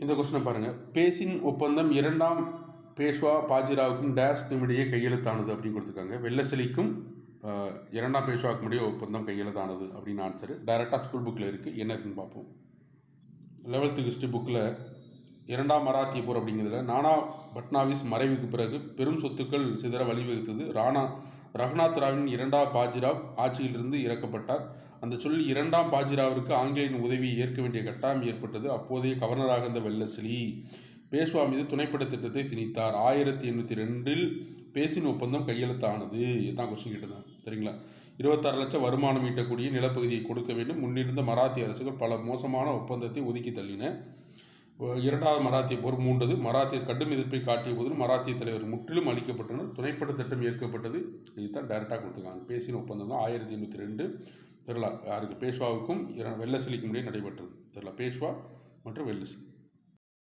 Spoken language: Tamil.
இந்த கொஸ்டினை பாருங்கள். பேசின் ஒப்பந்தம் இரண்டாம் பேஷ்வா பாஜிராவுக்கும் டேஸ்க்கும் இடையே கையெழுத்தானது அப்படின்னு கொடுத்துருக்காங்க. வெள்ளசிலிக்கும் இரண்டாம் பேஷ்வாவுக்கும் இடையே ஒப்பந்தம் கையெழுத்தானது அப்படின்னு ஆன்சரு. டைரெக்டாக ஸ்கூல் புக்கில் இருக்குது. என்ன இருக்குன்னு பார்ப்போம். 11th ஹிஸ்ட்ரி புக்கில் இரண்டாம் மராத்திய போர் அப்படிங்கிறதுல நானா பட்னாவிஸ் மறைவுக்கு பிறகு பெரும் சொத்துக்கள் சிதற வழிவகுத்தது. ரகுநாத் ராவின் இரண்டாம் பாஜிராவ் ஆட்சியிலிருந்து இறக்கப்பட்டார். அந்த சொல் இரண்டாம் பாஜிராவிற்கு ஆங்கிலேயின் உதவியை ஏற்க வேண்டிய கட்டாயம் ஏற்பட்டது. அப்போதைய கவர்னராக இருந்த வெள்ளசிலி பேஷ்வா மீது துணைப்பட திட்டத்தை திணித்தார். 1802 பேசின் ஒப்பந்தம் கையெழுத்தானது. இதுதான் கொஸ்டின் கேட்டதான். சரிங்களா? 26 லட்சம் வருமானம் ஈட்டக்கூடிய நிலப்பகுதியை கொடுக்க வேண்டும். முன்னிருந்த மராத்திய அரசுகள் பல மோசமான ஒப்பந்தத்தை ஒதுக்கி தள்ளின. இரண்டாவது மராத்திய போர் மூண்டது. மராத்திய கடும் எதிர்ப்பை காட்டிய போதிலும் மராத்திய தலைவர் முற்றிலும் அளிக்கப்பட்டனர். துணைப்பட திட்டம் ஏற்கப்பட்டது. இதுதான் டைரெக்டாக கொடுத்துருக்காங்க. பேசின ஒப்பந்தம் தான் 1802 தெரியல யாருக்கு பேஷ்வாவுக்கும் வெள்ளசிலிக்கும் இடையே நடைபெற்றது. தெரியல பேஷ்வா மற்றும் வெள்ளசிலி.